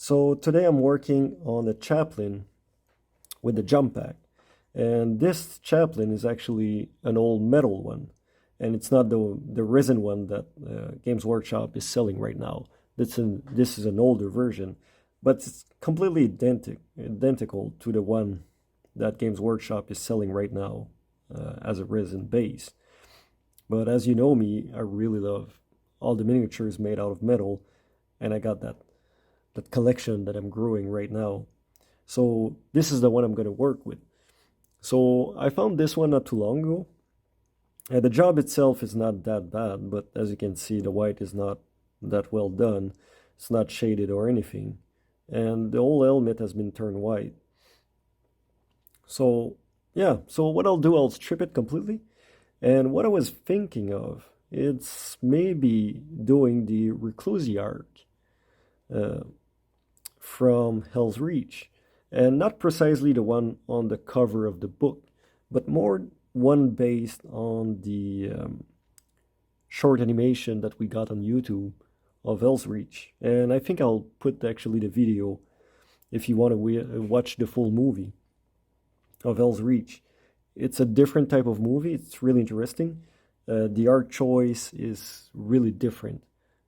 So today I'm working on a chaplain with the jump pack. And this chaplain is actually an old metal one. And it's not the resin one that Games Workshop is selling right now. This is an older version, but it's completely identical to the one that Games Workshop is selling right now as a resin base. But as you know me, I really love all the miniatures made out of metal, and I got that collection that I'm growing right now. So this is the one I'm going to work with. So I found this one not too long ago. The job itself is not that bad, but as you can see, the white is not that well done. It's not shaded or anything. And the whole helmet has been turned white. So yeah, so what I'll do, I'll strip it completely. And what I was thinking of, it's maybe doing the Reclusi arc uh, from Hell's Reach. And not precisely the one on the cover of the book, but more one based on the short animation that we got on YouTube of Hell's Reach. And I think I'll put actually the video if you want to watch the full movie of Hell's Reach. It's a different type of movie. It's really interesting. The art choice is really different.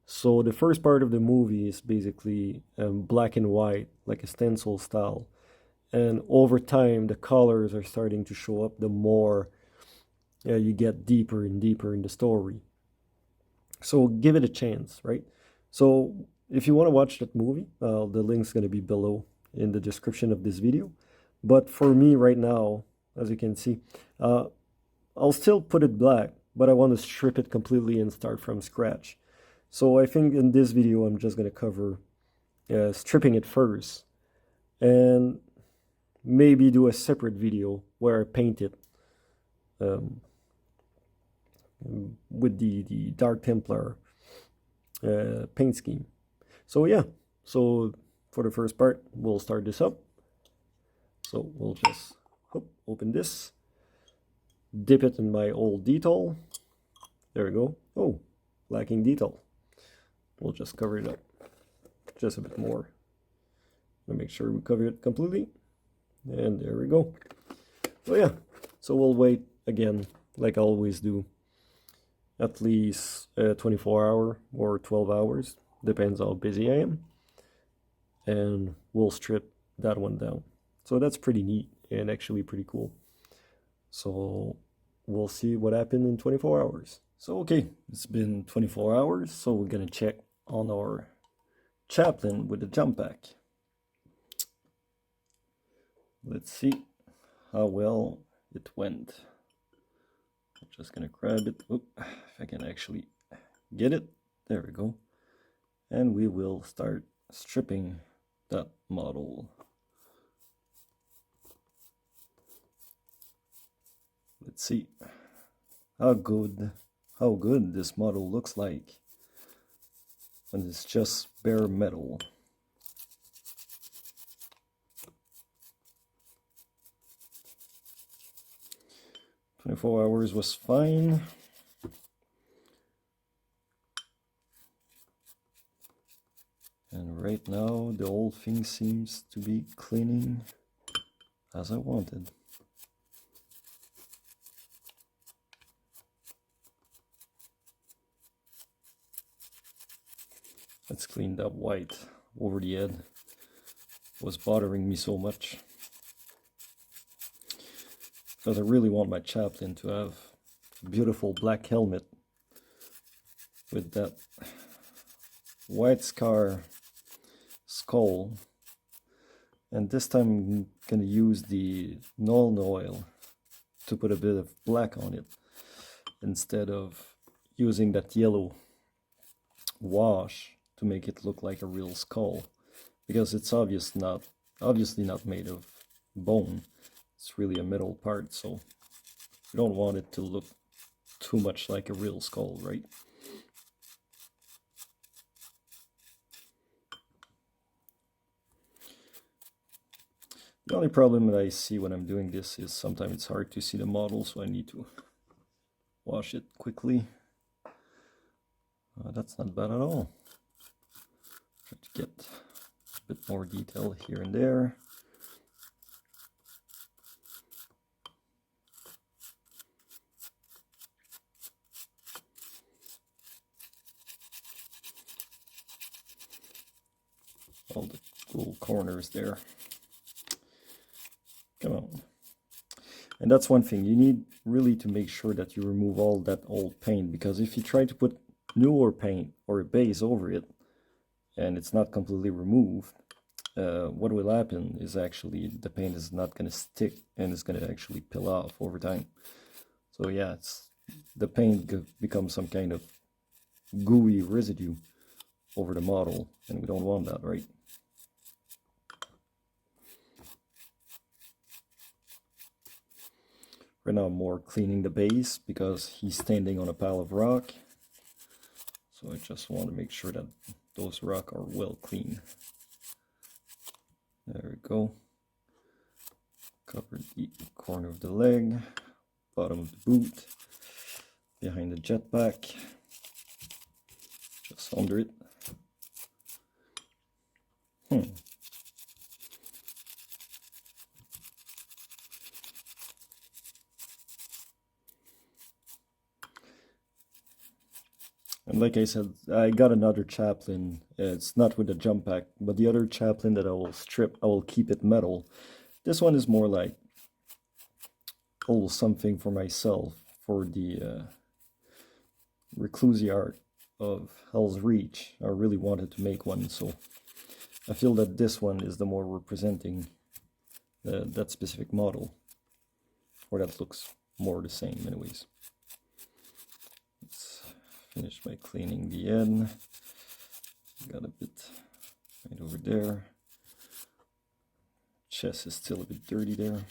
So the first part of the movie is basically black and white, like a stencil style. And over time, the colors are starting to show up the more you get deeper and deeper in the story. So give it a chance, right? So if you want to watch that movie, the link's going to be below in the description of this video. But for me right now, as you can see, I'll still put it black, but I want to strip it completely and start from scratch. So I think in this video, I'm just going to cover stripping it first, and maybe do a separate video where I paint it um, with the Dark Templar paint scheme. So yeah, so for the first part, we'll start this up. So we'll just open this, dip it in my old Dettol. There we go. Oh, lacking Dettol. We'll just cover it up just a bit more. I'll make sure we cover it completely. And there we go. So yeah, so we'll wait again, like I always do, at least 24 hours or 12 hours, depends how busy I am. And we'll strip that one down. So that's pretty neat and actually pretty cool. So we'll see what happened in 24 hours. So okay, it's been 24 hours, so we're gonna check on our chaplain with the jump pack. Let's see how well it went. I'm just gonna grab it. Oop, if I can actually get it. There we go. And we will start stripping that model. Let's see how good this model looks like when it's just bare metal. "24 hours was fine." And right now the whole thing seems to be cleaning as I wanted. Let's clean that white over the head. It was bothering me so much. Because I really want my chaplain to have a beautiful black helmet with that white scar skull. And this time I'm going to use the Nuln oil to put a bit of black on it instead of using that yellow wash to make it look like a real skull, because it's obviously not made of bone. It's really a metal part, so you don't want it to look too much like a real skull, right? The only problem that I see when I'm doing this is sometimes it's hard to see the model, so I need to wash it quickly. That's not bad at all. Try to get a bit more detail here and there. All the little corners there. Come on. And that's one thing, you need really to make sure that you remove all that old paint, because if you try to put newer paint or a base over it and it's not completely removed, what will happen is actually the paint is not going to stick and it's going to actually peel off over time. So yeah, the paint becomes some kind of gooey residue over the model, and we don't want that, right? Right now I'm more cleaning the base because he's standing on a pile of rock. So I just want to make sure that those rocks are well clean. There we go. Cover the corner of the leg, bottom of the boot, behind the jetpack, just under it. And like I said, I got another Chaplain. It's not with the jump pack, but the other Chaplain that I will strip, I will keep it metal. This one is more like a little something for myself, for the reclusi art of Hell's Reach. I really wanted to make one, so I feel that this one is the more representing that specific model, or that looks more the same anyways. Let's finish by cleaning the end. Got a bit right over there. Chest is still a bit dirty there.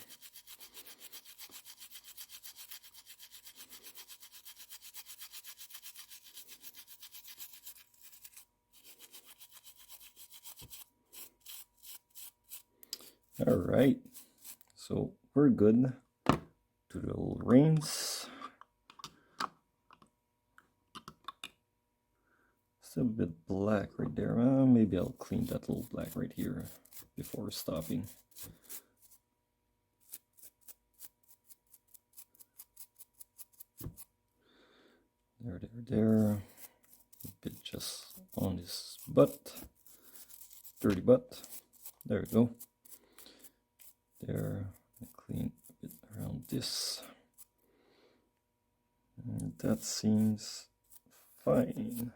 All right, so we're good. Do the little rinse. Still a bit black right there. Maybe I'll clean that little black right here before stopping. There. A bit just on his butt. Dirty butt. There we go. There. Clean a bit around this. And that seems fine.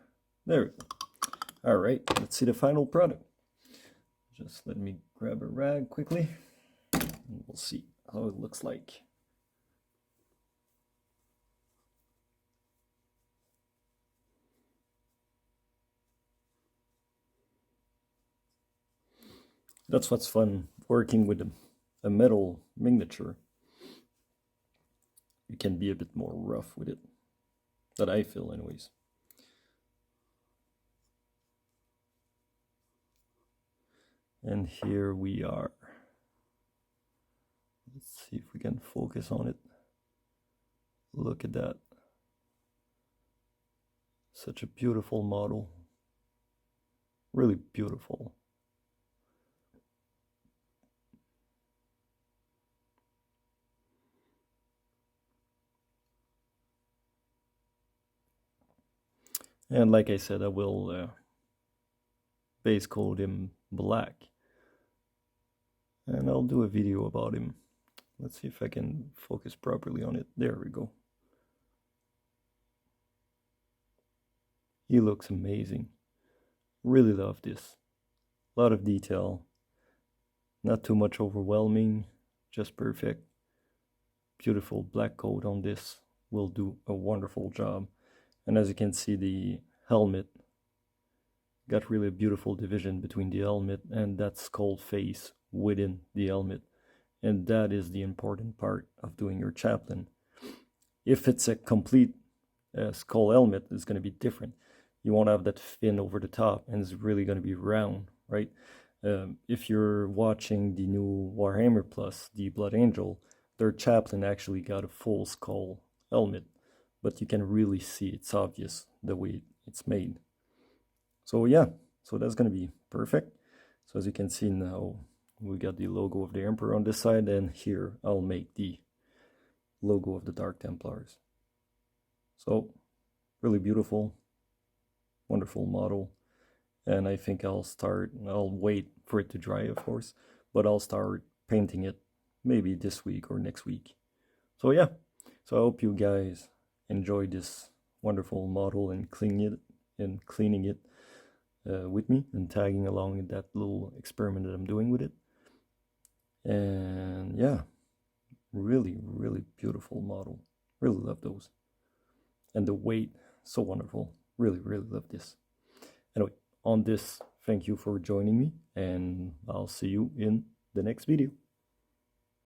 There we go. All right, let's see the final product. Just let me grab a rag quickly, and we'll see how it looks like. That's what's fun, working with a metal miniature. You can be a bit more rough with it, that I feel anyways. And here we are. Let's see if we can focus on it. Look at that. Such a beautiful model. Really beautiful. And like I said, I will base coat him black. And I'll do a video about him. Let's see if I can focus properly on it. There we go. He looks amazing. Really love this. A lot of detail. Not too much overwhelming. Just perfect. Beautiful black coat on this will do a wonderful job. And as you can see, the helmet got really a beautiful division between the helmet and that skull face within the helmet. And that is the important part of doing your Chaplain. If it's a complete skull helmet, it's going to be different. You won't have that fin over the top, and it's really going to be round, right? If you're watching the new Warhammer Plus, the Blood Angel, their Chaplain actually got a full skull helmet, but you can really see it's obvious the way it's made. So yeah, so that's going to be perfect. So as you can see now, we got the logo of the Emperor on this side, and here I'll make the logo of the Dark Templars. So really beautiful, wonderful model. And I think I'll wait for it to dry, of course, but I'll start painting it maybe this week or next week. So yeah, so I hope you guys enjoy this wonderful model and cleaning it with me and tagging along in that little experiment that I'm doing with it. And yeah, really, really beautiful model. Really love those. And the weight, so wonderful. Really, really love this. Anyway, on this, thank you for joining me, and I'll see you in the next video.